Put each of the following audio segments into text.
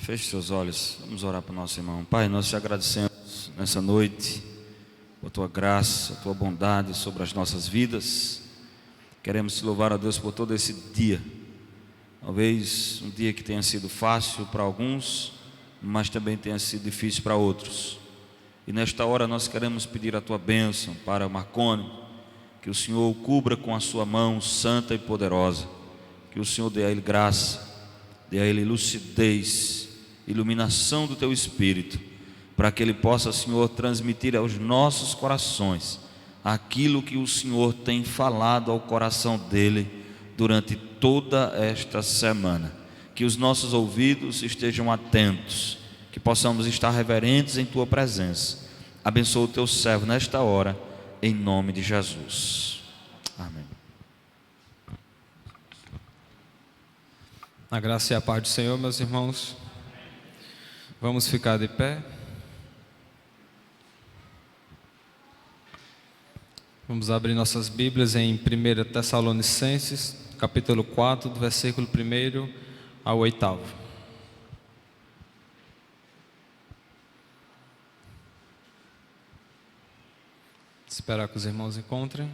Feche seus olhos, vamos orar para o nosso irmão. Pai, nós te agradecemos nessa noite por tua graça, tua bondade sobre as nossas vidas. Queremos te louvar a Deus por todo esse dia. Talvez um dia que tenha sido fácil para alguns, mas também tenha sido difícil para outros. E nesta hora nós queremos pedir a tua bênção para o Marconi, que o Senhor o cubra com a sua mão santa e poderosa, que o Senhor dê a ele graça, dê a ele lucidez, iluminação do teu Espírito, para que ele possa, Senhor, transmitir aos nossos corações aquilo que o Senhor tem falado ao coração dele durante toda esta semana. Que os nossos ouvidos estejam atentos, que possamos estar reverentes em tua presença. Abençoa o teu servo nesta hora, em nome de Jesus. Amém. A graça e a paz do Senhor, meus irmãos. Vamos ficar de pé. Vamos abrir nossas Bíblias em 1 Tessalonicenses, capítulo 4, do versículo 1 ao 8. Esperar que os irmãos encontrem.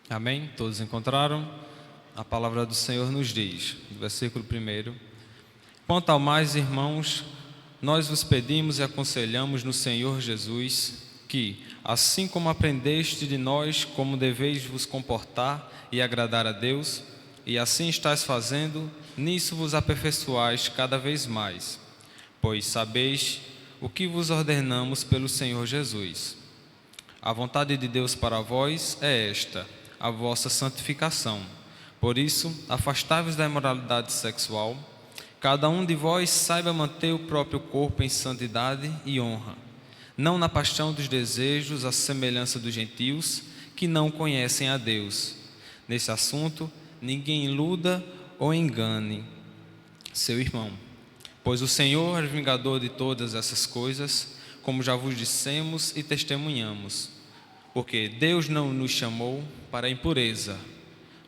Amém? Todos encontraram? A palavra do Senhor nos diz, no versículo 1: Quanto ao mais, irmãos, nós vos pedimos e aconselhamos no Senhor Jesus que, assim como aprendeste de nós como deveis vos comportar e agradar a Deus, e assim estáis fazendo, nisso vos aperfeiçoais cada vez mais, pois sabeis o que vos ordenamos pelo Senhor Jesus. A vontade de Deus para vós é esta: a vossa santificação. Por isso, afastai-vos da imoralidade sexual. Cada um de vós saiba manter o próprio corpo em santidade e honra, não na paixão dos desejos, à semelhança dos gentios, que não conhecem a Deus. Nesse assunto, ninguém iluda ou engane seu irmão, pois o Senhor é vingador de todas essas coisas, como já vos dissemos e testemunhamos. Porque Deus não nos chamou para a impureza,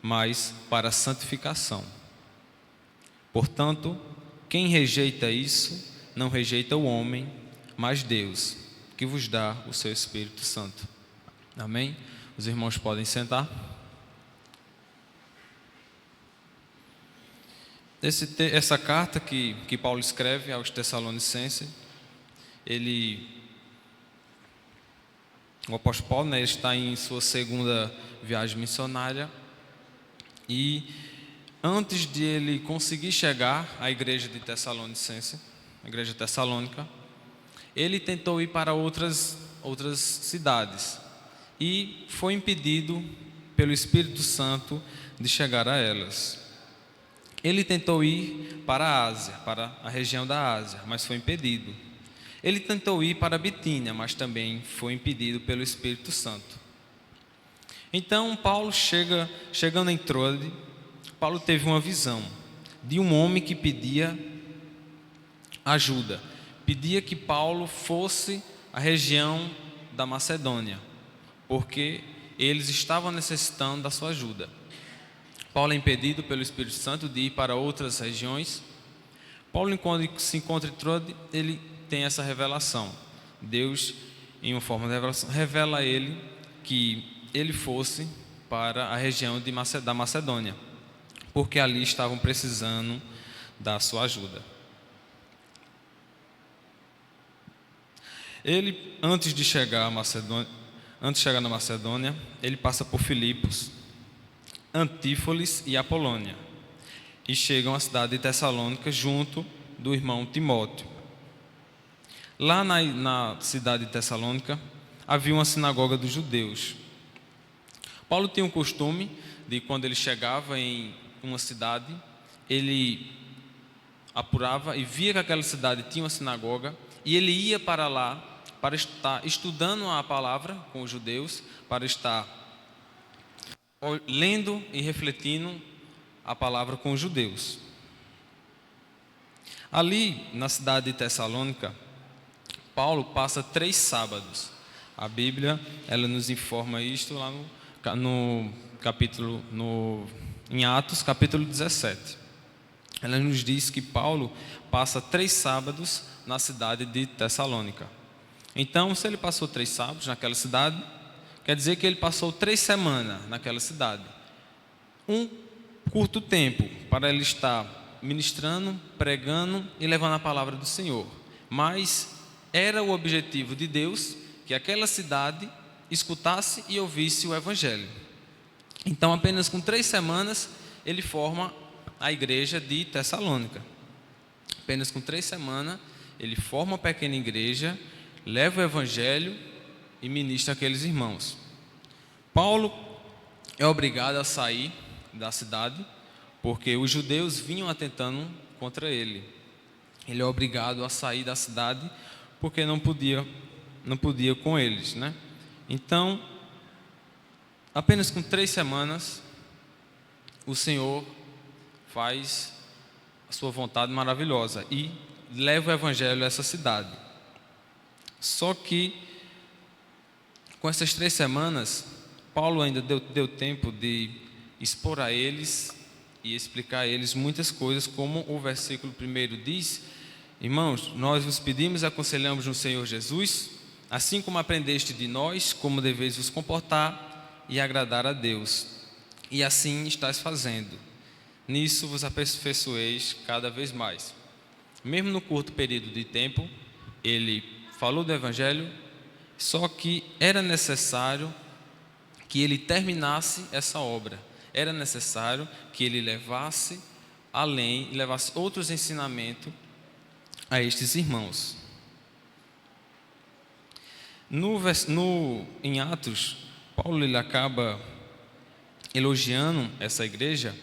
mas para a santificação. Portanto, quem rejeita isso, não rejeita o homem, mas Deus, que vos dá o seu Espírito Santo. Amém? Os irmãos podem sentar. Essa carta que Paulo escreve aos Tessalonicenses, o apóstolo Paulo, está em sua segunda viagem missionária, e antes de ele conseguir chegar à igreja de Tessalonicense, a igreja tessalônica, ele tentou ir para outras cidades e foi impedido pelo Espírito Santo de chegar a elas. Ele tentou ir para a Ásia, para a região da Ásia, mas foi impedido. Ele tentou ir para a Bitínia, mas também foi impedido pelo Espírito Santo. Então, Paulo chegando em Troade, Paulo teve uma visão de um homem que pedia ajuda. Pedia que Paulo fosse à região da Macedônia, porque eles estavam necessitando da sua ajuda. Paulo é impedido pelo Espírito Santo de ir para outras regiões. Paulo, quando se encontra em Troade, ele tem essa revelação. Deus, em uma forma de revelação, revela a ele que ele fosse para a região da Macedônia, porque ali estavam precisando da sua ajuda. Ele, antes de chegar na Macedônia, ele passa por Filipos, Antípolis e Apolônia, e chegam à cidade de Tessalônica junto do irmão Timóteo. Lá na cidade de Tessalônica havia uma sinagoga dos judeus. Paulo tinha um costume de, quando ele chegava em uma cidade, ele apurava e via que aquela cidade tinha uma sinagoga, e ele ia para lá para estar estudando a palavra com os judeus, para estar lendo e refletindo a palavra com os judeus. Ali na cidade de Tessalônica, Paulo passa 3 sábados A Bíblia, ela nos informa isto lá em Atos, capítulo 17. Ela nos diz que Paulo passa 3 sábados na cidade de Tessalônica. Então, se ele passou 3 sábados naquela cidade, quer dizer que ele passou 3 semanas naquela cidade. Um curto tempo para ele estar ministrando, pregando e levando a palavra do Senhor. Mas era o objetivo de Deus que aquela cidade escutasse e ouvisse o Evangelho. Então, apenas com 3 semanas, ele forma a igreja de Tessalônica. Apenas com 3 semanas, ele forma uma pequena igreja, leva o Evangelho e ministra aqueles irmãos. Paulo é obrigado a sair da cidade, porque os judeus vinham atentando contra ele. Ele é obrigado a sair da cidade, porque não podia com eles, né? Então, apenas com 3 semanas, o Senhor faz a sua vontade maravilhosa e leva o Evangelho a essa cidade. Só que, com essas 3 semanas, Paulo ainda deu tempo de expor a eles e explicar a eles muitas coisas, como o versículo 1 diz: irmãos, nós vos pedimos e aconselhamos no Senhor Jesus, assim como aprendeste de nós, como deveis vos comportar e agradar a Deus, e assim estáis fazendo. Nisso vos aperfeiçoeis cada vez mais. Mesmo no curto período de tempo, ele falou do Evangelho, só que era necessário que ele terminasse essa obra. Era necessário que ele levasse além, levasse outros ensinamentos a estes irmãos. Em Atos, Paulo ele acaba elogiando essa igreja,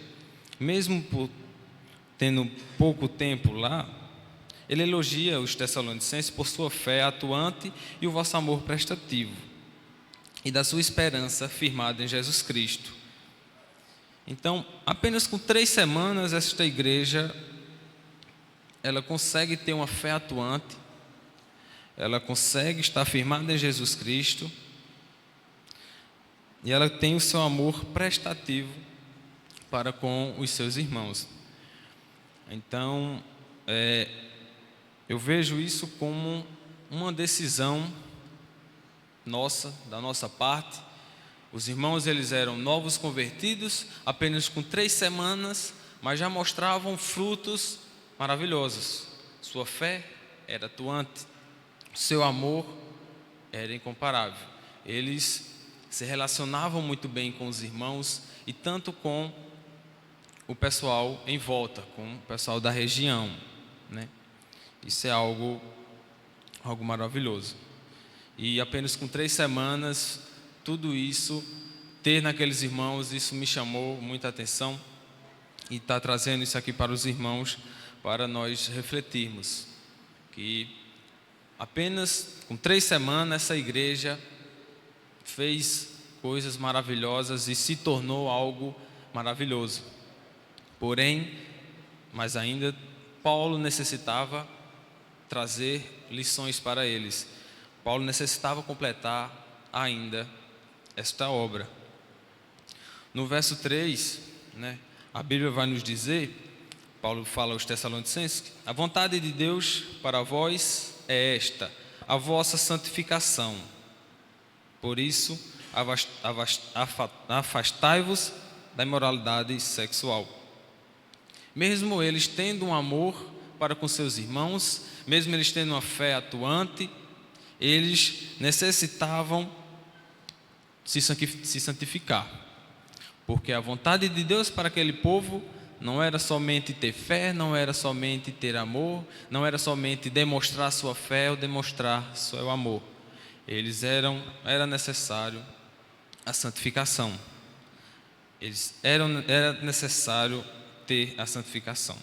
mesmo por tendo pouco tempo lá. Ele elogia os tessalonicenses por sua fé atuante e o vosso amor prestativo, e da sua esperança firmada em Jesus Cristo. Então, apenas com 3 semanas, esta igreja, ela consegue ter uma fé atuante, ela consegue estar firmada em Jesus Cristo, e ela tem o seu amor prestativo para com os seus irmãos. Então, eu vejo isso como uma decisão nossa, da nossa parte. Os irmãos, eles eram novos convertidos, apenas com 3 semanas, mas já mostravam frutos maravilhosos. Sua fé era atuante, seu amor era incomparável. Eles se relacionavam muito bem com os irmãos e tanto com o pessoal em volta, com o pessoal da região, né? Isso é algo maravilhoso. E apenas com 3 semanas, tudo isso, ter naqueles irmãos, isso me chamou muita atenção, e está trazendo isso aqui para os irmãos, para nós refletirmos, que apenas com 3 semanas essa igreja fez coisas maravilhosas e se tornou algo maravilhoso. Porém, mas ainda Paulo necessitava trazer lições para eles. Paulo necessitava completar ainda esta obra. No verso 3, né, a Bíblia vai nos dizer, Paulo fala aos Tessalonicenses: a vontade de Deus para vós é esta, a vossa santificação. Por isso, afastai-vos da imoralidade sexual. Mesmo eles tendo um amor para com seus irmãos, mesmo eles tendo uma fé atuante, eles necessitavam se santificar, porque a vontade de Deus para aquele povo não era somente ter fé, não era somente ter amor, não era somente demonstrar sua fé ou demonstrar seu amor. Era necessário a santificação. Era necessário ter a santificação,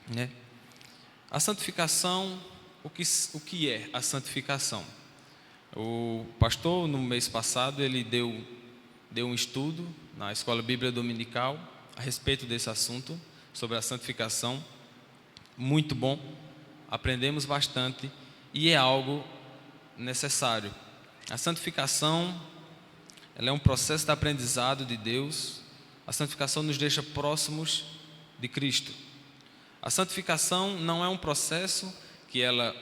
né? A santificação, o que é a santificação? O pastor, no mês passado, ele deu um estudo na Escola Bíblica Dominical a respeito desse assunto, sobre a santificação. Muito bom, aprendemos bastante e é algo necessário. A santificação, ela é um processo de aprendizado de Deus. A santificação nos deixa próximos de Cristo. A santificação não é um processo que ela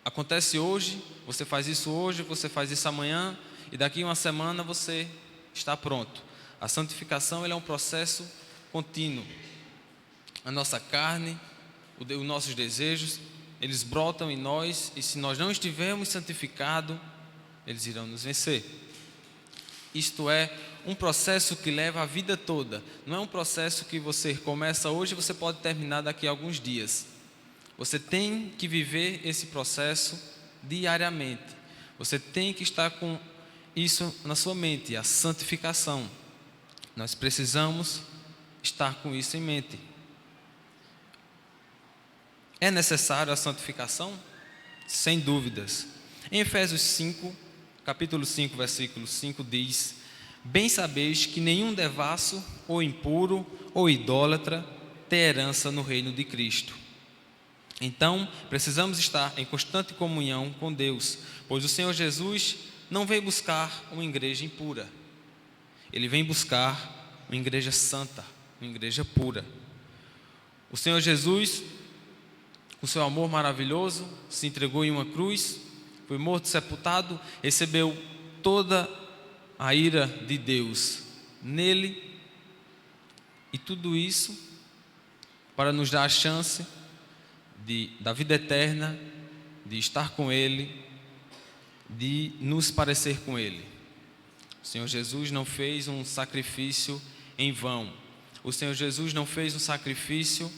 acontece hoje, você faz isso hoje, você faz isso amanhã, e daqui uma semana você está pronto. A santificação ela é um processo contínuo. A nossa carne, os nossos desejos, eles brotam em nós, e se nós não estivermos santificados, eles irão nos vencer. Isto é um processo que leva a vida toda. Não é um processo que você começa hoje e você pode terminar daqui a alguns dias. Você tem que viver esse processo diariamente. Você tem que estar com isso na sua mente, a santificação. Nós precisamos estar com isso em mente. É necessário a santificação? Sem dúvidas. Em Efésios 5, capítulo 5, versículo 5 diz: bem sabeis que nenhum devasso, ou impuro, ou idólatra tem herança no reino de Cristo. Então, precisamos estar em constante comunhão com Deus, pois o Senhor Jesus não veio buscar uma igreja impura. Ele vem buscar uma igreja santa, uma igreja pura. O Senhor Jesus, com seu amor maravilhoso, se entregou em uma cruz, foi morto, sepultado, recebeu toda a ira de Deus nele, e tudo isso para nos dar a chance da vida eterna, de estar com Ele, de nos parecer com Ele. O Senhor Jesus não fez um sacrifício em vão. O Senhor Jesus não fez um sacrifício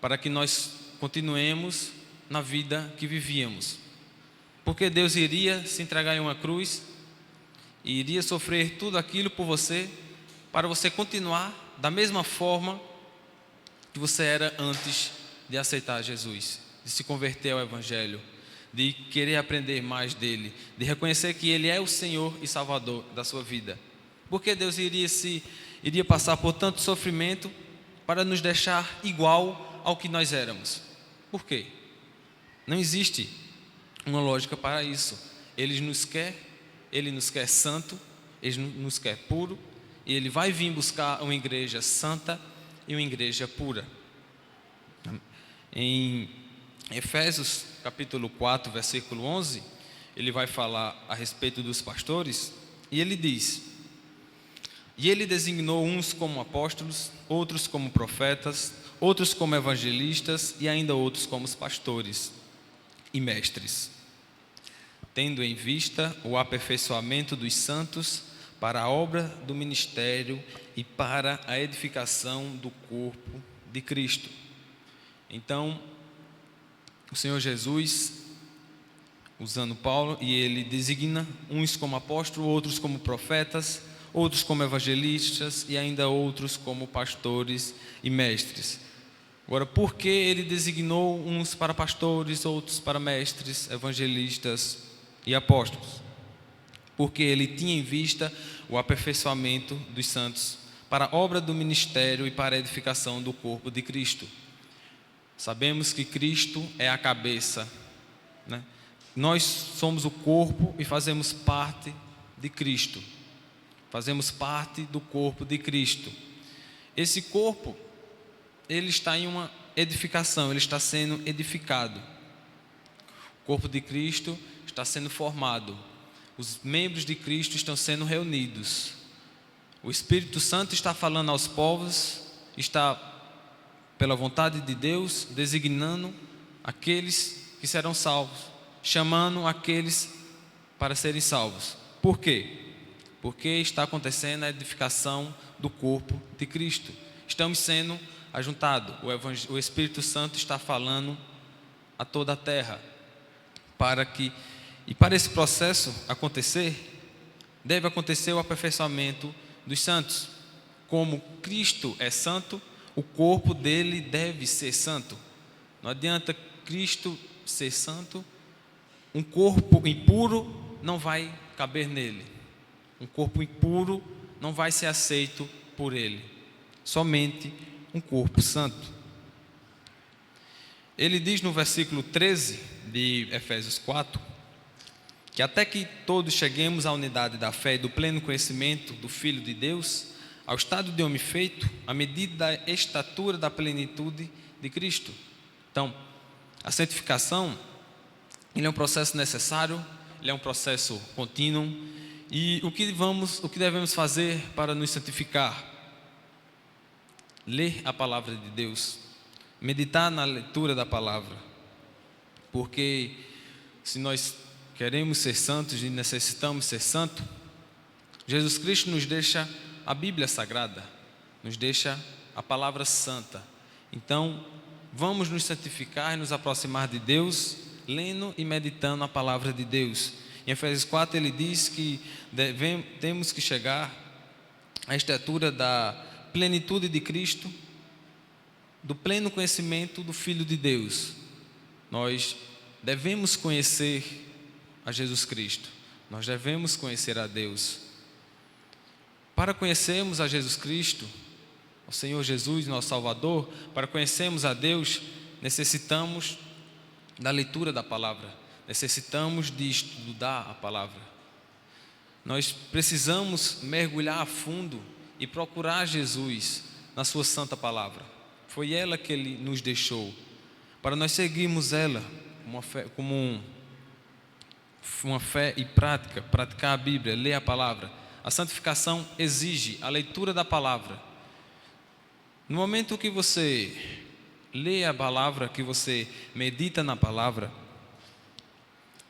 para que nós continuemos na vida que vivíamos. Porque Deus iria se entregar em uma cruz e iria sofrer tudo aquilo por você, para você continuar da mesma forma que você era antes de aceitar Jesus, de se converter ao Evangelho, de querer aprender mais dele, de reconhecer que Ele é o Senhor e Salvador da sua vida. Porque Deus iria passar por tanto sofrimento para nos deixar igual ao que nós éramos? Por quê? Não existe uma lógica para isso. Ele nos quer santo, Ele nos quer puro, e Ele vai vir buscar uma igreja santa e uma igreja pura. Em Efésios capítulo 4, versículo 11, ele vai falar a respeito dos pastores, e ele diz: e ele designou uns como apóstolos, outros como profetas, outros como evangelistas, e ainda outros como pastores e mestres, tendo em vista o aperfeiçoamento dos santos para a obra do ministério e para a edificação do corpo de Cristo. Então, o Senhor Jesus, usando Paulo, e ele designa uns como apóstolos, outros como profetas, outros como evangelistas e ainda outros como pastores e mestres. Agora, por que ele designou uns para pastores, outros para mestres, evangelistas e apóstolos? Porque ele tinha em vista o aperfeiçoamento dos santos para a obra do ministério e para a edificação do corpo de Cristo. Sabemos que Cristo é a cabeça, né? Nós somos o corpo e fazemos parte de Cristo. Fazemos parte do corpo de Cristo. Esse corpo, ele está em uma edificação, ele está sendo edificado. O corpo de Cristo está sendo formado. Os membros de Cristo estão sendo reunidos. O Espírito Santo está falando aos povos, está, pela vontade de Deus, designando aqueles que serão salvos, chamando aqueles para serem salvos. Por quê? Porque está acontecendo a edificação do corpo de Cristo. Estamos sendo ajuntados. O Espírito Santo está falando a toda a terra. Para esse processo acontecer, deve acontecer o aperfeiçoamento dos santos. Como Cristo é santo, o corpo dele deve ser santo. Não adianta Cristo ser santo, um corpo impuro não vai caber nele. Um corpo impuro não vai ser aceito por ele. Somente um corpo santo. Ele diz no versículo 13 de Efésios 4, que até que todos cheguemos à unidade da fé e do pleno conhecimento do Filho de Deus, ao estado de homem feito, à medida da estatura da plenitude de Cristo. Então, a santificação, ele é um processo necessário, ele é um processo contínuo. E o que devemos fazer para nos santificar? Ler a palavra de Deus, meditar na leitura da palavra, porque se nós queremos ser santos e necessitamos ser santos, Jesus Cristo nos deixa a Bíblia Sagrada, nos deixa a palavra santa. Então, vamos nos santificar e nos aproximar de Deus, lendo e meditando a palavra de Deus. Em Efésios 4 ele diz que temos que chegar à estatura da plenitude de Cristo, do pleno conhecimento do Filho de Deus. Nós devemos conhecer a Jesus Cristo, nós devemos conhecer a Deus. Para conhecermos a Jesus Cristo, o Senhor Jesus, nosso Salvador, para conhecermos a Deus, necessitamos da leitura da palavra, necessitamos de estudar a palavra. Nós precisamos mergulhar a fundo e procurar Jesus na sua santa palavra. Foi ela que Ele nos deixou, para nós seguirmos ela como uma fé e prática, praticar a Bíblia, ler a palavra. A santificação exige a leitura da palavra. No momento que você lê a palavra, que você medita na palavra,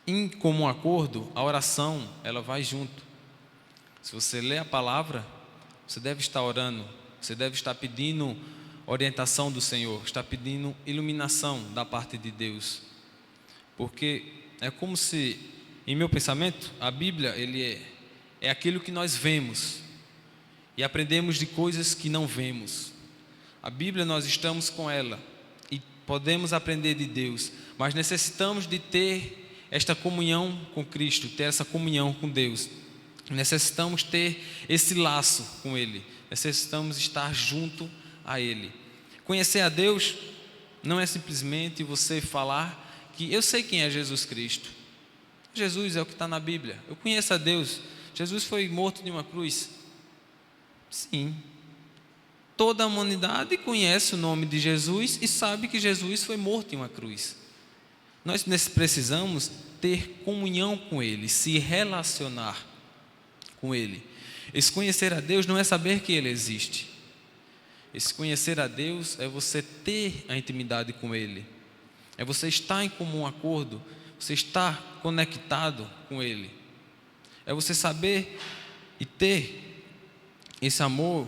em comum acordo, a oração, ela vai junto. Se você lê a palavra, você deve estar orando, você deve estar pedindo orientação do Senhor, está pedindo iluminação da parte de Deus. Porque é como se, em meu pensamento, a Bíblia é aquilo que nós vemos e aprendemos de coisas que não vemos. A Bíblia, nós estamos com ela e podemos aprender de Deus, mas necessitamos de ter esta comunhão com Cristo, ter essa comunhão com Deus. Necessitamos ter esse laço com Ele, necessitamos estar junto a Ele. Conhecer a Deus não é simplesmente você falar que eu sei quem é Jesus Cristo. Jesus é o que está na Bíblia. Eu conheço a Deus. Jesus foi morto de uma cruz. Sim. Toda a humanidade conhece o nome de Jesus e sabe que Jesus foi morto em uma cruz. Nós precisamos ter comunhão com Ele, se relacionar com Ele. Esse conhecer a Deus não é saber que Ele existe. Esse conhecer a Deus é você ter a intimidade com Ele. É você estar em comum acordo, você estar conectado com Ele. É você saber e ter esse amor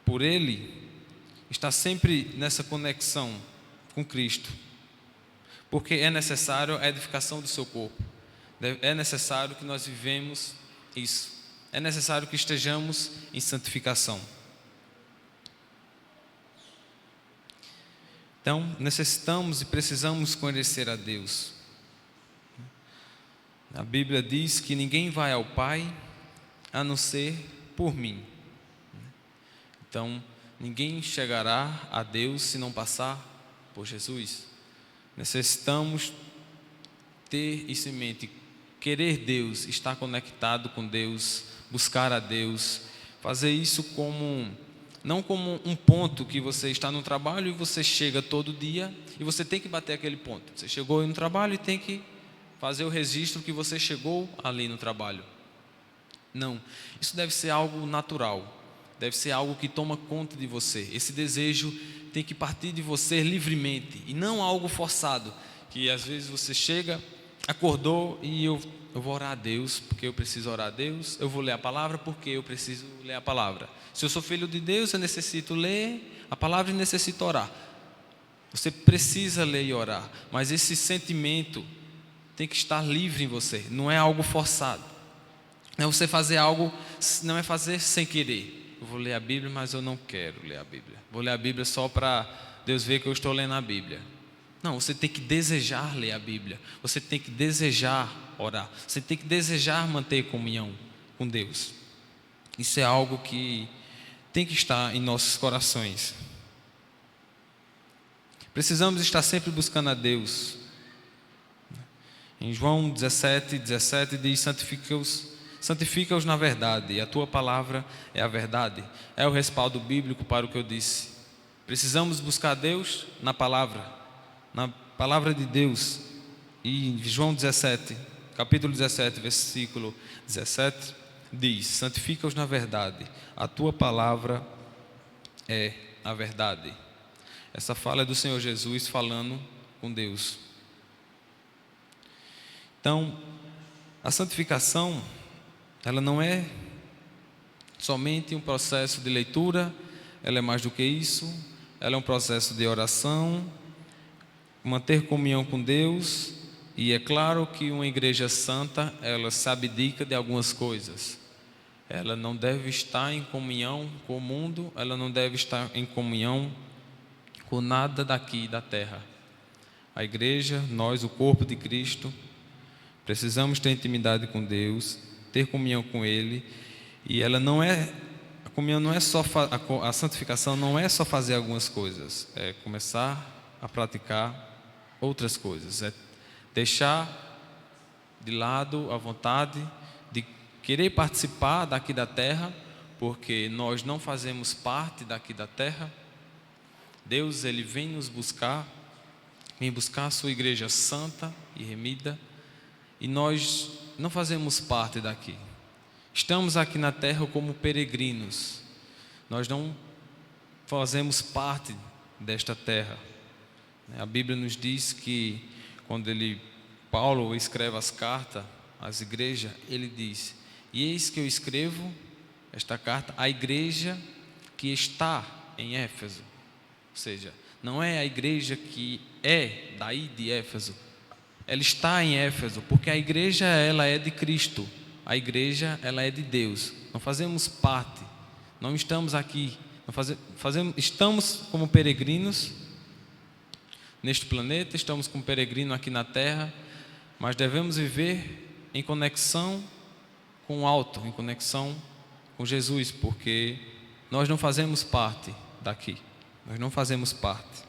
por Ele, estar sempre nessa conexão com Cristo. Porque é necessário a edificação do seu corpo. É necessário que nós vivemos isso. É necessário que estejamos em santificação. Então, necessitamos e precisamos conhecer a Deus. A Bíblia diz que ninguém vai ao Pai a não ser por mim. Então, ninguém chegará a Deus se não passar por Jesus. Necessitamos ter isso em mente, querer Deus, estar conectado com Deus, buscar a Deus, fazer isso não como um ponto que você está no trabalho e você chega todo dia e você tem que bater aquele ponto. Você chegou no trabalho e tem que fazer o registro que você chegou ali no trabalho. Não, isso deve ser algo natural, deve ser algo que toma conta de você. Esse desejo tem que partir de você livremente e não algo forçado, que às vezes você chega, acordou e eu vou orar a Deus porque eu preciso orar a Deus, eu vou ler a palavra porque eu preciso ler a palavra. Se eu sou filho de Deus, eu necessito ler a palavra e necessito orar. Você precisa ler e orar, mas esse sentimento tem que estar livre em você, não é algo forçado. Não é você fazer algo, não é fazer sem querer. Eu vou ler a Bíblia, mas eu não quero ler a Bíblia. Vou ler a Bíblia só para Deus ver que eu estou lendo a Bíblia. Não, você tem que desejar ler a Bíblia. Você tem que desejar orar. Você tem que desejar manter comunhão com Deus. Isso é algo que tem que estar em nossos corações. Precisamos estar sempre buscando a Deus. Em João 17 diz: santifica-os na verdade, e a tua palavra é a verdade. É o respaldo bíblico para o que eu disse. Precisamos buscar Deus na palavra de Deus. E em João 17, capítulo 17, versículo 17, diz: santifica-os na verdade, a tua palavra é a verdade. Essa fala é do Senhor Jesus falando com Deus. Então, a santificação, ela não é somente um processo de leitura, ela é mais do que isso. Ela é um processo de oração, manter comunhão com Deus. E é claro que uma igreja santa, ela se abdica de algumas coisas. Ela não deve estar em comunhão com o mundo, ela não deve estar em comunhão com nada daqui da terra. A igreja, nós, o corpo de Cristo, precisamos ter intimidade com Deus, ter comunhão com Ele. E ela não é, a comunhão não é só, a santificação não é só fazer algumas coisas, é começar a praticar outras coisas, é deixar de lado a vontade de querer participar daqui da terra, porque nós não fazemos parte daqui da terra. Deus, Ele vem nos buscar, vem buscar a sua igreja santa e remida, e nós não fazemos parte daqui. Estamos aqui na terra como peregrinos. Nós não fazemos parte desta terra. A Bíblia nos diz que quando Paulo escreve as cartas às igrejas, ele diz: e eis que eu escrevo esta carta à igreja que está em Éfeso. Ou seja, não é a igreja que é daí de Éfeso, ela está em Éfeso, porque a igreja, ela é de Cristo, a igreja, ela é de Deus. Não fazemos parte, não estamos aqui, estamos como peregrinos neste planeta, estamos como peregrinos aqui na terra, mas devemos viver em conexão com o alto, em conexão com Jesus, porque nós não fazemos parte daqui, nós não fazemos parte.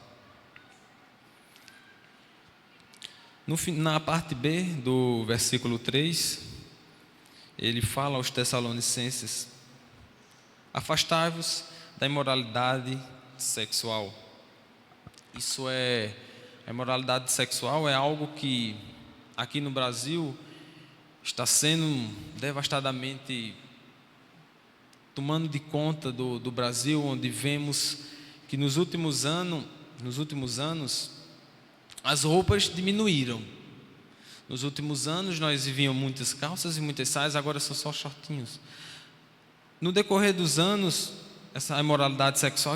Na parte B do versículo 3, ele fala aos Tessalonicenses: afastai-vos da imoralidade sexual. A imoralidade sexual é algo que aqui no Brasil está sendo devastadamente tomando de conta do Brasil, onde vemos que nos últimos anos as roupas diminuíram. Nos últimos anos nós víamos muitas calças e muitas saias, agora são só shortinhos. No decorrer dos anos, essa imoralidade sexual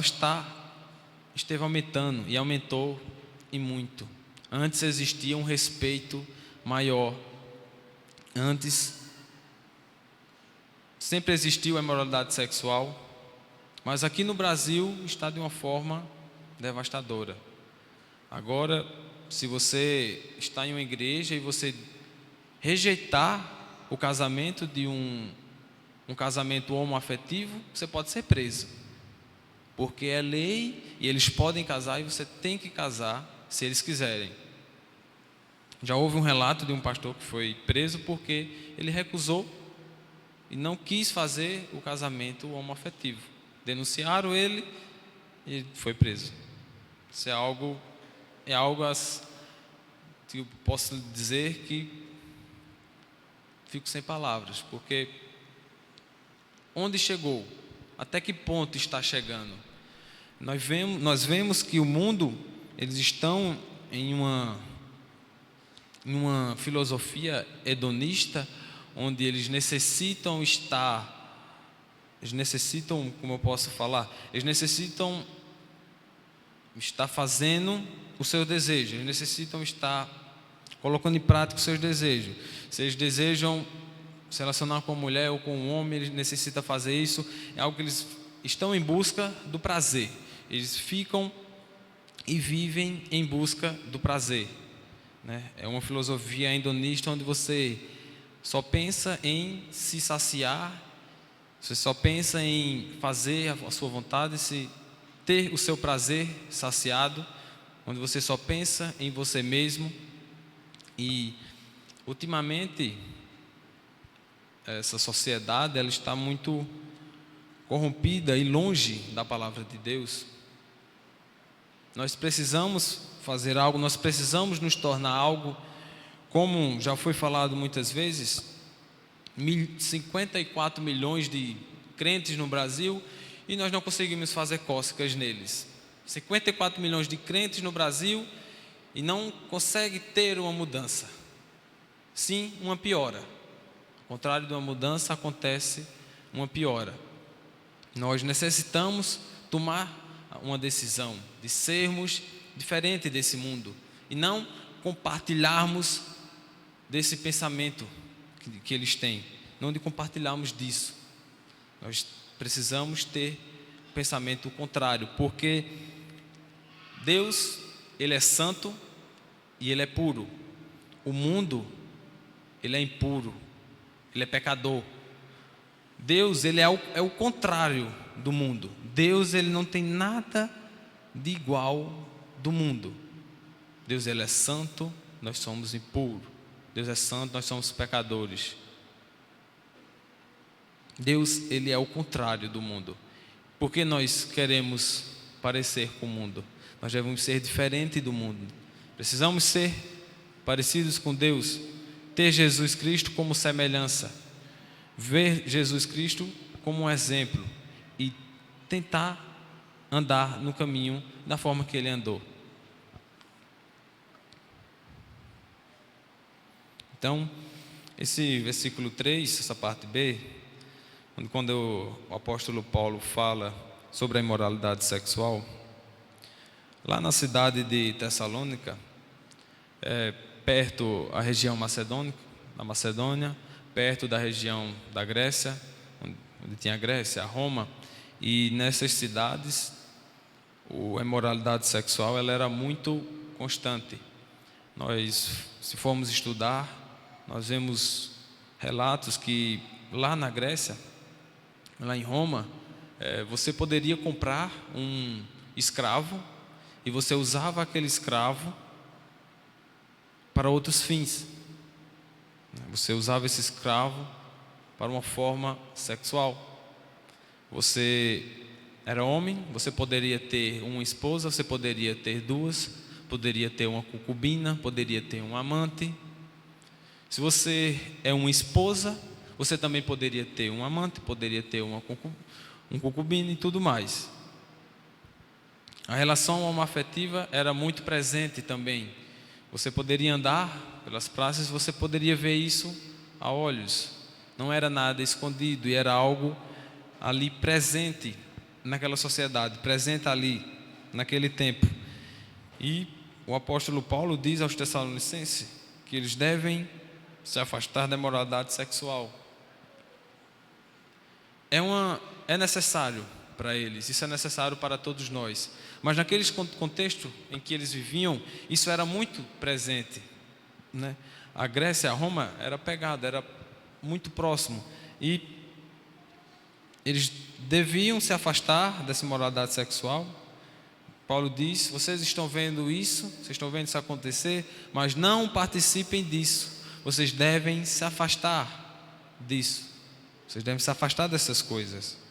esteve aumentando, e aumentou e muito. Antes existia um respeito maior. Antes sempre existiu a imoralidade sexual, mas aqui no Brasil está de uma forma devastadora. Agora, se você está em uma igreja e você rejeitar o casamento de um casamento homoafetivo, você pode ser preso, porque é lei e eles podem casar, e você tem que casar se eles quiserem. Já houve um relato de um pastor que foi preso porque ele recusou e não quis fazer o casamento homoafetivo. Denunciaram ele e foi preso. Isso é algo que eu posso dizer que fico sem palavras, porque onde chegou? Até que ponto está chegando? Nós vemos que o mundo, eles estão em uma filosofia hedonista, onde eles necessitam, como eu posso falar, eles necessitam estar fazendo o seu desejo, eles necessitam estar colocando em prática os seus desejos. Se eles desejam se relacionar com uma mulher ou com um homem, eles necessitam fazer isso. É algo que eles estão em busca do prazer. Eles ficam e vivem em busca do prazer, né? É uma filosofia hedonista onde você só pensa em se saciar, você só pensa em fazer a sua vontade, se ter o seu prazer saciado, onde você só pensa em você mesmo. E Ultimamente, essa sociedade ela está muito corrompida e longe da palavra de Deus. Nós precisamos fazer algo, nós precisamos nos tornar algo, como já foi falado muitas vezes, 54 milhões de crentes no Brasil e nós não conseguimos fazer cócegas neles. 54 milhões de crentes no Brasil e não consegue ter uma mudança. Sim, uma piora. Ao contrário de uma mudança, acontece uma piora. Nós necessitamos tomar uma decisão de sermos diferente desse mundo e não compartilharmos desse pensamento que eles têm, não de compartilharmos disso. Nós precisamos ter um pensamento contrário, porque Deus, Ele é santo e Ele é puro. O mundo, ele é impuro, ele é pecador. Deus, ele é o contrário do mundo. Deus, ele não tem nada de igual do mundo. Deus, ele é santo, nós somos impuros. Deus é santo, nós somos pecadores. Deus, ele é o contrário do mundo. Porque nós queremos parecer com o mundo? Nós devemos ser diferente do mundo. Precisamos ser parecidos com Deus, ter Jesus Cristo como semelhança, ver Jesus Cristo como um exemplo e tentar andar no caminho da forma que Ele andou. Então, esse versículo 3, essa parte B, quando o apóstolo Paulo fala sobre a imoralidade sexual, lá na cidade de Tessalônica, perto da região da Macedônia, perto da região da Grécia, onde tinha a Grécia, a Roma, e nessas cidades a imoralidade sexual ela era muito constante. Nós, se formos estudar, nós vemos relatos que lá na Grécia, lá em Roma, você poderia comprar um escravo e você usava aquele escravo para outros fins. Você usava esse escravo para uma forma sexual. Você era homem, você poderia ter uma esposa, você poderia ter duas, poderia ter uma concubina, poderia ter um amante. Se você é uma esposa, você também poderia ter um amante, poderia ter um concubina e tudo mais. A relação homoafetiva era muito presente também. Você poderia andar pelas praças, você poderia ver isso a olhos. Não era nada escondido e era algo ali presente naquela sociedade, presente ali naquele tempo. E o apóstolo Paulo diz aos Tessalonicenses que eles devem se afastar da imoralidade sexual. É necessário para eles, isso é necessário para todos nós. Mas naquele contexto em que eles viviam, isso era muito presente, né? A Grécia, a Roma era pegada, era muito próximo. E eles deviam se afastar dessa imoralidade sexual. Paulo diz: vocês estão vendo isso, vocês estão vendo isso acontecer, mas não participem disso. Vocês devem se afastar disso. Vocês devem se afastar dessas coisas.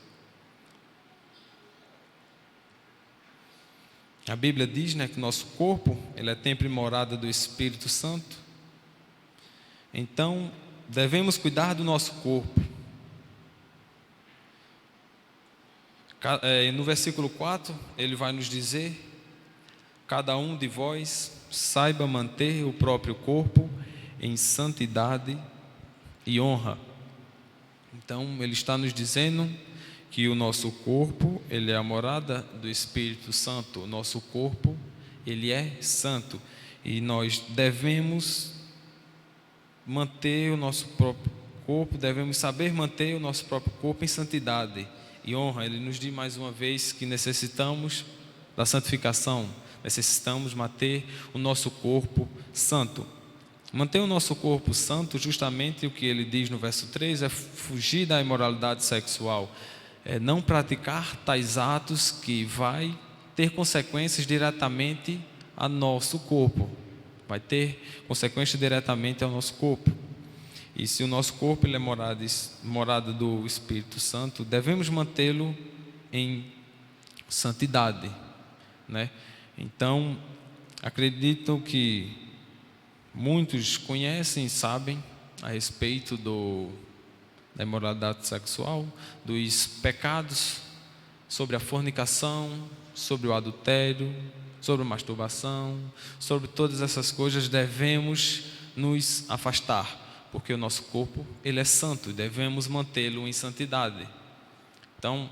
A Bíblia diz, né, que nosso corpo ele é templo e morada do Espírito Santo. Então, devemos cuidar do nosso corpo. No versículo 4, ele vai nos dizer: cada um de vós saiba manter o próprio corpo em santidade e honra. Então, ele está nos dizendo que o nosso corpo, ele é a morada do Espírito Santo. O nosso corpo, ele é santo. E nós devemos manter o nosso próprio corpo, devemos saber manter o nosso próprio corpo em santidade e honra. Ele nos diz mais uma vez que necessitamos da santificação, necessitamos manter o nosso corpo santo. Manter o nosso corpo santo, justamente o que ele diz no verso 3, é fugir da imoralidade sexual, é não praticar tais atos que vai ter consequências diretamente a nosso corpo. vai ter consequência diretamente ao nosso corpo. E se o nosso corpo ele é morada do Espírito Santo, devemos mantê-lo em santidade, né? Então, acredito que muitos conhecem e sabem a respeito da imoralidade sexual, dos pecados, sobre a fornicação, sobre o adultério, sobre a masturbação, sobre todas essas coisas devemos nos afastar, porque o nosso corpo ele é santo e devemos mantê-lo em santidade. Então,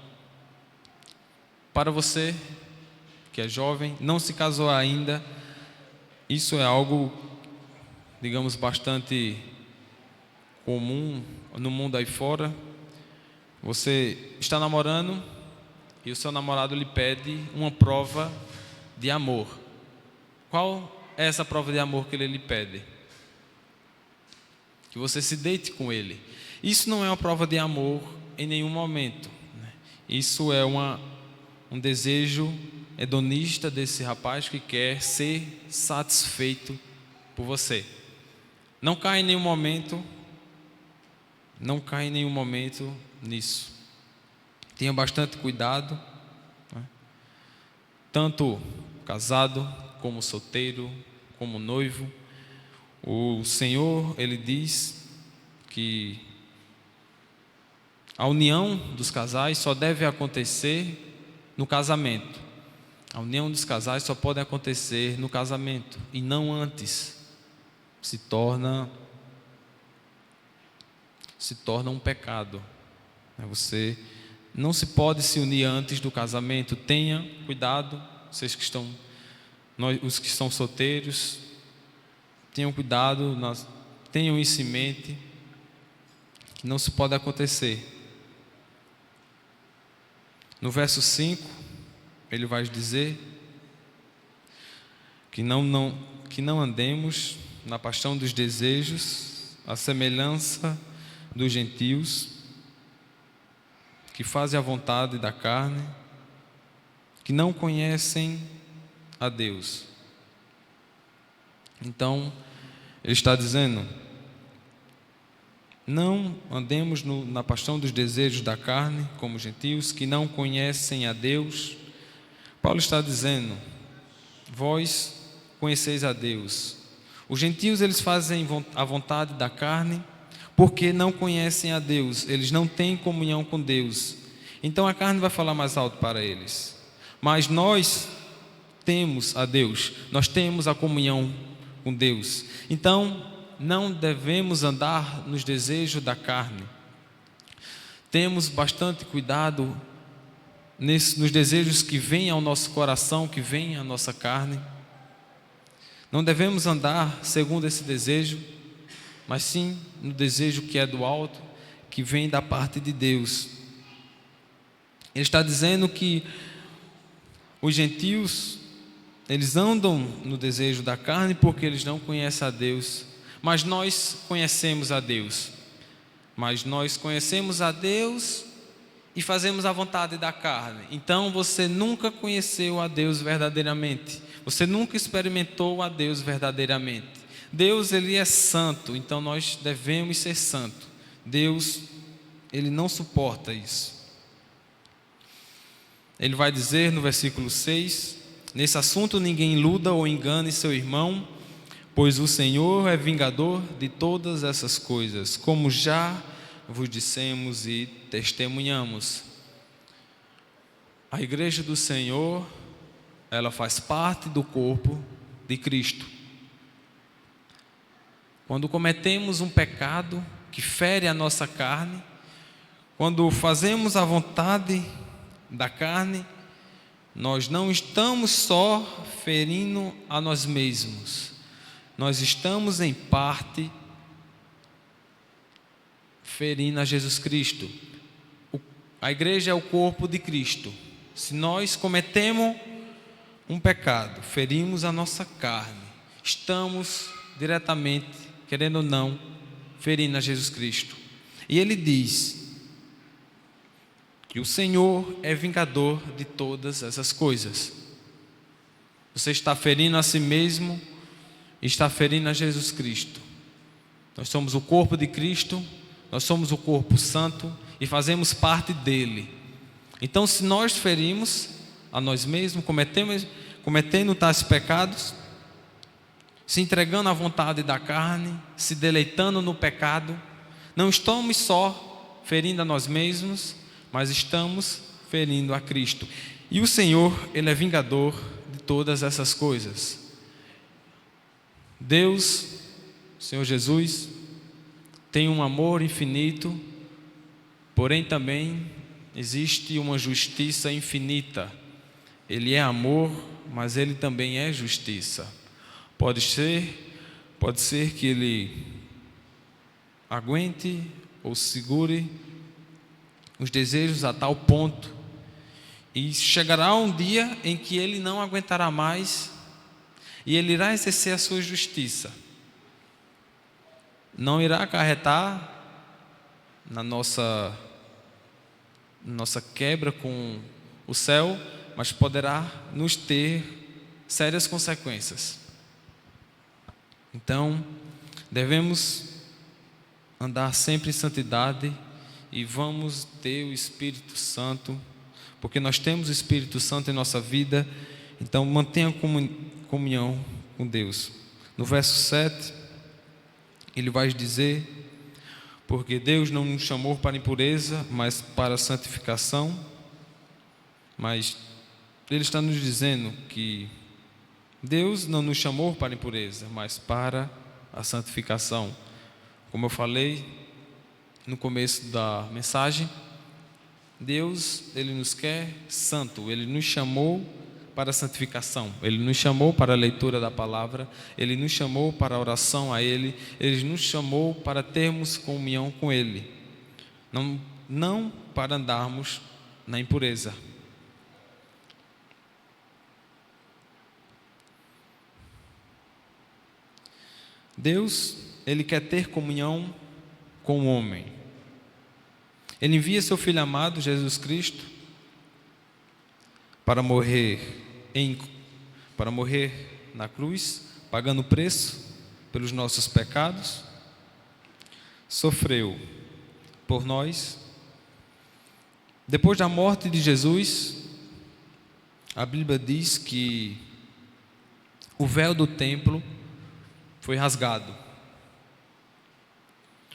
para você que é jovem, não se casou ainda, isso é algo, digamos, bastante comum no mundo aí fora. Você está namorando e o seu namorado lhe pede uma prova de amor. Qual é essa prova de amor que ele lhe pede? Que você se deite com ele. Isso não é uma prova de amor em nenhum momento, né? Isso é um desejo hedonista desse rapaz que quer ser satisfeito por você. Não cai em nenhum momento nisso. Tenha bastante cuidado, né? Tanto casado, como solteiro, como noivo. O Senhor, Ele diz que a união dos casais só deve acontecer no casamento. A união dos casais só pode acontecer no casamento e não antes. Se torna um pecado. Você não se pode se unir antes do casamento. Tenha cuidado, vocês que estão, os que estão solteiros, tenham cuidado, tenham isso em mente, que não se pode acontecer. No verso 5, ele vai dizer que não andemos na paixão dos desejos, a semelhança dos gentios, que fazem a vontade da carne, que não conhecem a Deus. Então, ele está dizendo: não andemos na paixão dos desejos da carne, como gentios, que não conhecem a Deus. Paulo está dizendo: vós conheceis a Deus. Os gentios, eles fazem a vontade da carne, porque não conhecem a Deus, eles não têm comunhão com Deus. Então a carne vai falar mais alto para eles. Mas nós temos a Deus, nós temos a comunhão com Deus. Então não devemos andar nos desejos da carne. Temos bastante cuidado nos desejos que vêm ao nosso coração, que vêm à nossa carne. Não devemos andar segundo esse desejo, mas sim no desejo que é do alto, que vem da parte de Deus. Ele está dizendo que os gentios, eles andam no desejo da carne porque eles não conhecem a Deus, mas nós conhecemos a Deus. Mas nós conhecemos a Deus e fazemos a vontade da carne. Então você nunca conheceu a Deus verdadeiramente. Você nunca experimentou a Deus verdadeiramente. Deus, Ele é santo, então nós devemos ser santos. Deus, Ele não suporta isso. Ele vai dizer no versículo 6: nesse assunto ninguém iluda ou engane seu irmão, pois o Senhor é vingador de todas essas coisas, como já vos dissemos e testemunhamos. A igreja do Senhor, ela faz parte do corpo de Cristo. Quando cometemos um pecado que fere a nossa carne, quando fazemos a vontade da carne, nós não estamos só ferindo a nós mesmos, nós estamos em parte ferindo a Jesus Cristo. A igreja é o corpo de Cristo. Se nós cometemos um pecado, ferimos a nossa carne, estamos diretamente, querendo ou não, ferindo a Jesus Cristo. E ele diz que o Senhor é vingador de todas essas coisas. Você está ferindo a si mesmo, e está ferindo a Jesus Cristo. Nós somos o corpo de Cristo, nós somos o corpo santo e fazemos parte dele. Então, se nós ferimos a nós mesmos, cometendo tais pecados, se entregando à vontade da carne, se deleitando no pecado, não estamos só ferindo a nós mesmos, mas estamos ferindo a Cristo. E o Senhor, Ele é vingador de todas essas coisas. Deus, o Senhor Jesus, tem um amor infinito, porém também existe uma justiça infinita. Ele é amor, mas Ele também é justiça. Pode ser que Ele aguente ou segure os desejos a tal ponto, e chegará um dia em que Ele não aguentará mais e Ele irá exercer a sua justiça. Não irá acarretar na nossa quebra com o céu, mas poderá nos ter sérias consequências. Então, devemos andar sempre em santidade e vamos ter o Espírito Santo, porque nós temos o Espírito Santo em nossa vida. Então, mantenha comunhão com Deus. No verso 7, ele vai dizer: porque Deus não nos chamou para impureza, mas para santificação. Mas ele está nos dizendo que Deus não nos chamou para impureza, mas para a santificação. Como eu falei no começo da mensagem, Deus, Ele nos quer santo. Ele nos chamou para a santificação, Ele nos chamou para a leitura da palavra, Ele nos chamou para a oração a Ele, Ele nos chamou para termos comunhão com Ele, não para andarmos na impureza. Deus, Ele quer ter comunhão com o homem. Ele envia seu Filho amado, Jesus Cristo, para morrer na cruz, pagando o preço pelos nossos pecados, sofreu por nós. Depois da morte de Jesus, a Bíblia diz que o véu do templo foi rasgado.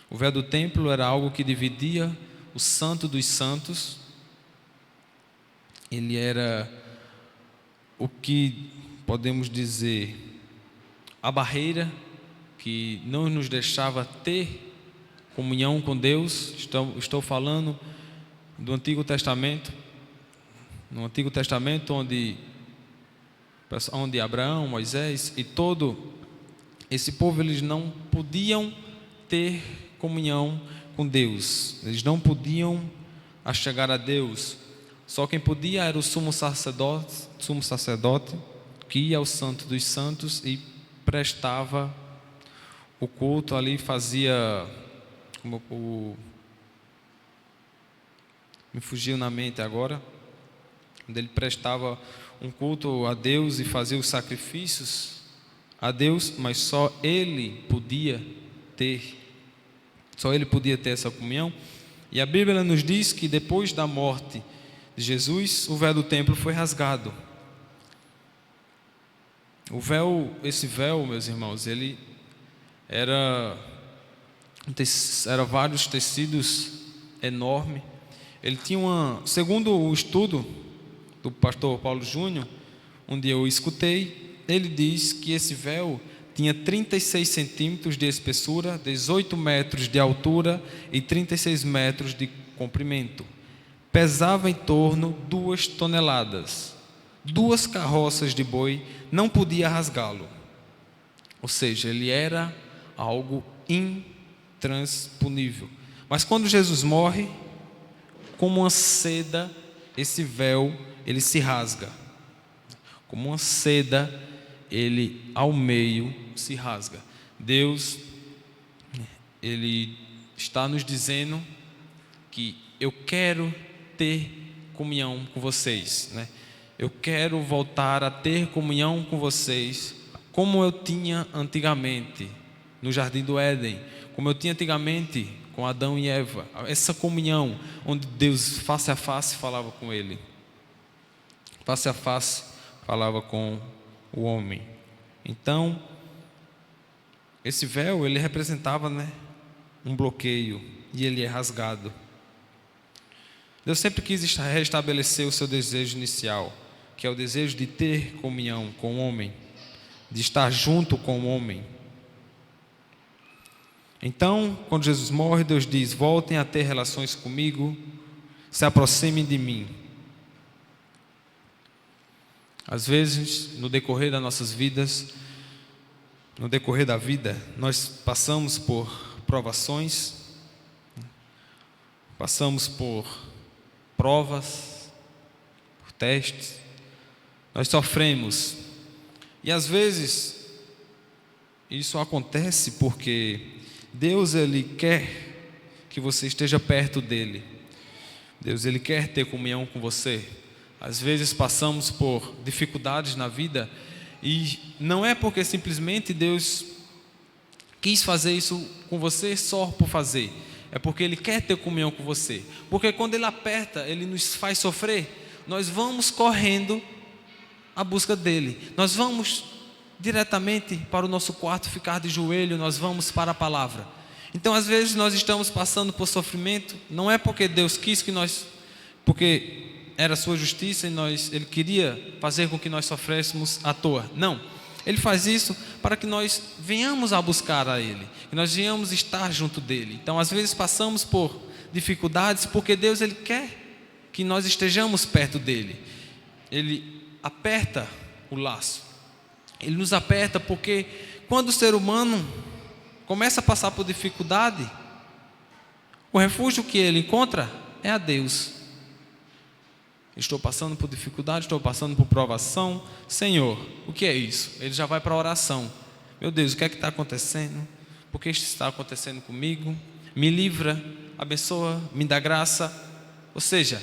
O véu do templo era algo que dividia o santo dos santos. Ele era o que podemos dizer a barreira que não nos deixava ter comunhão com Deus. Estou falando do Antigo Testamento. No Antigo Testamento, onde Abraão, Moisés e todo esse povo, eles não podiam ter comunhão com Deus. Eles não podiam chegar a Deus. Só quem podia era o sumo sacerdote, que ia ao Santo dos Santos e prestava o culto ali, fazia me fugiu na mente agora, onde ele prestava um culto a Deus e fazia os sacrifícios a Deus, mas só ele podia ter essa comunhão. E a Bíblia nos diz que depois da morte de Jesus, o véu do templo foi rasgado. Esse véu, meus irmãos, ele era vários tecidos enorme. Ele tinha segundo o estudo do pastor Paulo Júnior, onde eu escutei, ele diz que esse véu tinha 36 centímetros de espessura, 18 metros de altura e 36 metros de comprimento. Pesava em torno 2 toneladas. 2 carroças de boi não podia rasgá-lo. Ou seja, ele era algo intransponível. Mas quando Jesus morre, como uma seda, esse véu, ele se rasga. Como uma seda, ele ao meio se rasga. Deus, ele está nos dizendo que eu quero ter comunhão com vocês, né? Eu quero voltar a ter comunhão com vocês como eu tinha antigamente no Jardim do Éden, como eu tinha antigamente com Adão e Eva, essa comunhão onde Deus face a face falava com ele, face a face falava com o homem. Então, esse véu, ele representava, um bloqueio, e ele é rasgado. Deus sempre quis restabelecer o seu desejo inicial, que é o desejo de ter comunhão com o homem, de estar junto com o homem. Então, quando Jesus morre, Deus diz: voltem a ter relações comigo, se aproximem de mim. Às vezes, no decorrer das nossas vidas, no decorrer da vida, nós passamos por provações, passamos por provas, por testes, nós sofremos. E às vezes, isso acontece porque Deus, Ele quer que você esteja perto dEle. Deus, Ele quer ter comunhão com você. Às vezes passamos por dificuldades na vida e não é porque simplesmente Deus quis fazer isso com você só por fazer. É porque Ele quer ter comunhão com você. Porque quando Ele aperta, Ele nos faz sofrer, nós vamos correndo à busca dEle. Nós vamos diretamente para o nosso quarto, ficar de joelho, nós vamos para a palavra. Então, às vezes, nós estamos passando por sofrimento, não é porque Deus quis que porque era a sua justiça e Ele queria fazer com que nós sofrêssemos à toa. Não, Ele faz isso para que nós venhamos a buscar a Ele, que nós venhamos estar junto dEle. Então, às vezes, passamos por dificuldades porque Deus, Ele quer que nós estejamos perto dEle. Ele aperta o laço. Ele nos aperta porque quando o ser humano começa a passar por dificuldade, o refúgio que ele encontra é a Deus. Estou passando por dificuldade, estou passando por provação. Senhor, o que é isso? Ele já vai para a oração. Meu Deus, o que é que está acontecendo? Por que isso está acontecendo comigo? Me livra, abençoa, me dá graça. Ou seja,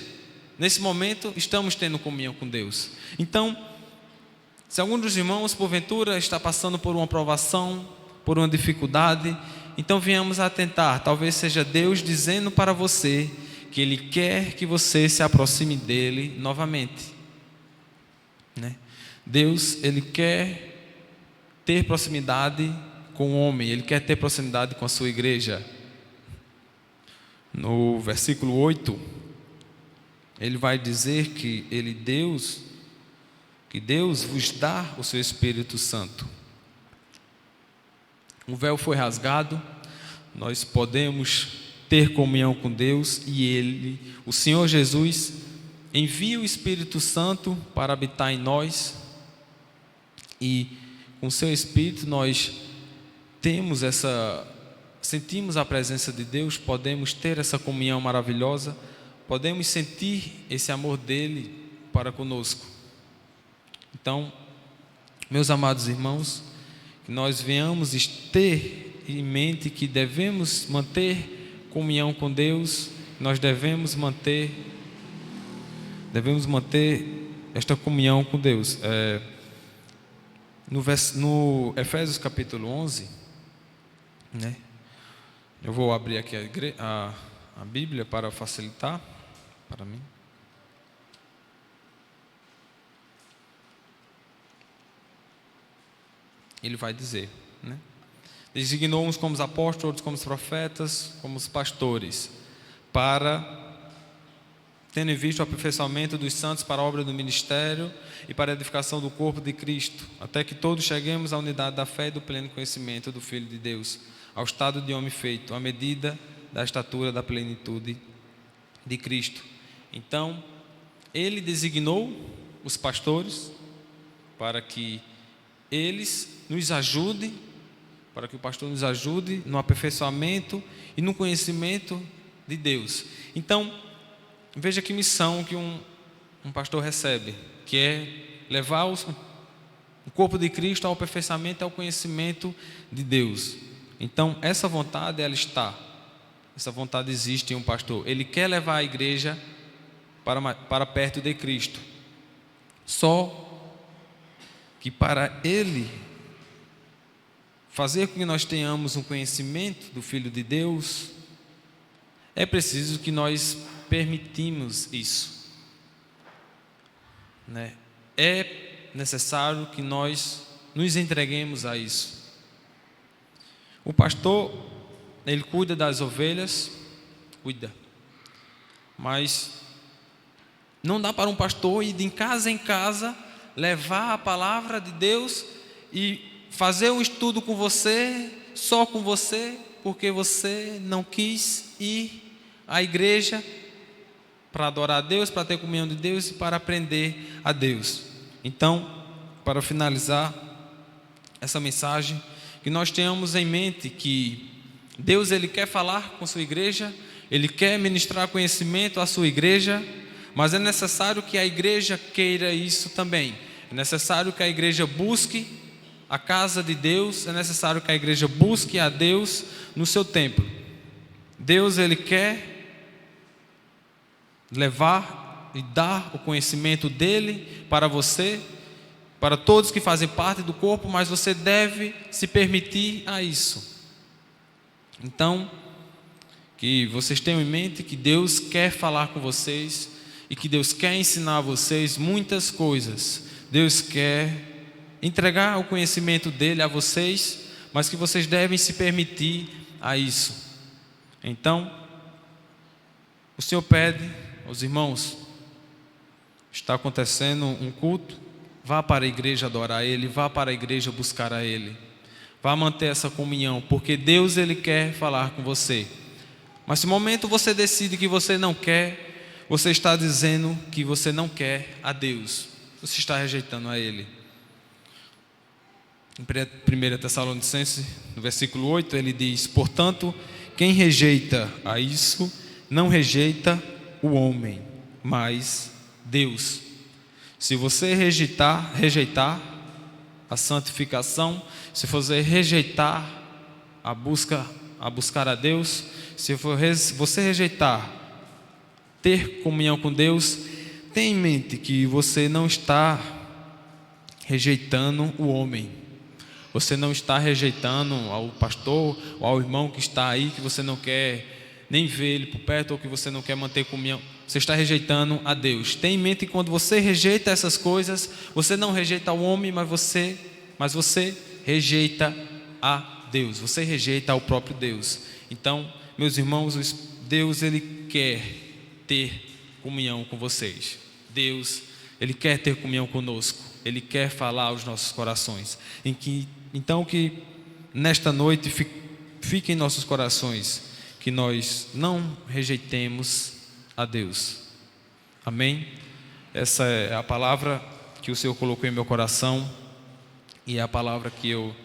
nesse momento estamos tendo comunhão com Deus. Então, se algum dos irmãos, porventura, está passando por uma provação, por uma dificuldade, então venhamos a atentar. Talvez seja Deus dizendo para você que Ele quer que você se aproxime dEle novamente. Deus, Ele quer ter proximidade com o homem, Ele quer ter proximidade com a sua igreja. No versículo 8, Ele vai dizer que Deus vos dá o seu Espírito Santo. O véu foi rasgado, nós podemos ter comunhão com Deus e o Senhor Jesus, envia o Espírito Santo para habitar em nós e com o seu Espírito nós sentimos a presença de Deus, podemos ter essa comunhão maravilhosa, podemos sentir esse amor dEle para conosco. Então, meus amados irmãos, que nós venhamos ter em mente que devemos manter comunhão com Deus, nós devemos manter esta comunhão com Deus. No Efésios capítulo 11, eu vou abrir aqui a Bíblia para facilitar para mim. Ele vai dizer, designou uns como os apóstolos, outros como os profetas, como os pastores, para, tendo em vista o aperfeiçoamento dos santos para a obra do ministério e para a edificação do corpo de Cristo, até que todos cheguemos à unidade da fé e do pleno conhecimento do Filho de Deus, ao estado de homem feito, à medida da estatura da plenitude de Cristo. Então, Ele designou os pastores para que eles nos ajudem, para que o pastor nos ajude no aperfeiçoamento e no conhecimento de Deus. Então, veja que missão que um pastor recebe, que é levar o corpo de Cristo ao aperfeiçoamento e ao conhecimento de Deus. Então, essa vontade, essa vontade existe em um pastor. Ele quer levar a igreja para perto de Cristo. Só que para ele fazer com que nós tenhamos um conhecimento do Filho de Deus, é preciso que nós permitimos isso, né? É necessário que nós nos entreguemos a isso. O pastor, ele cuida das ovelhas, mas não dá para um pastor ir de casa em casa, levar a palavra de Deus e fazer um estudo com você, só com você, porque você não quis ir à igreja para adorar a Deus, para ter comunhão de Deus e para aprender a Deus. Então, para finalizar essa mensagem, que nós tenhamos em mente que Deus, Ele quer falar com sua igreja, Ele quer ministrar conhecimento à sua igreja, mas é necessário que a igreja queira isso também. É necessário que a igreja busque a casa de Deus, é necessário que a igreja busque a Deus no seu templo. Deus, Ele quer levar e dar o conhecimento dEle para você, para todos que fazem parte do corpo, mas você deve se permitir a isso. Então, que vocês tenham em mente que Deus quer falar com vocês e que Deus quer ensinar a vocês muitas coisas. Deus quer entregar o conhecimento dEle a vocês, mas que vocês devem se permitir a isso. Então, o Senhor pede aos irmãos, está acontecendo um culto, vá para a igreja adorar Ele, vá para a igreja buscar a Ele, vá manter essa comunhão, porque Deus, Ele quer falar com você. Mas se no momento você decide que você não quer, você está dizendo que você não quer a Deus, você está rejeitando a Ele. Em 1 Tessalonicenses, no versículo 8, ele diz: portanto, quem rejeita a isso, não rejeita o homem, mas Deus. Se você rejeitar a santificação, se você rejeitar a buscar a Deus, se você rejeitar ter comunhão com Deus, tenha em mente que você não está rejeitando o homem. Você não está rejeitando ao pastor ou ao irmão que está aí, que você não quer nem ver ele por perto, ou que você não quer manter comunhão. Você está rejeitando a Deus. Tenha em mente que quando você rejeita essas coisas, você não rejeita o homem, mas você rejeita a Deus. Você rejeita o próprio Deus. Então, meus irmãos, Deus, Ele quer ter comunhão com vocês. Deus, Ele quer ter comunhão conosco. Ele quer falar aos nossos corações. Então que nesta noite fique em nossos corações que nós não rejeitemos a Deus. Amém? Essa é a palavra que o Senhor colocou em meu coração e é a palavra que eu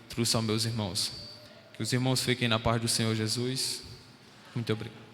trouxe aos meus irmãos. Que os irmãos fiquem na paz do Senhor Jesus. Muito obrigado.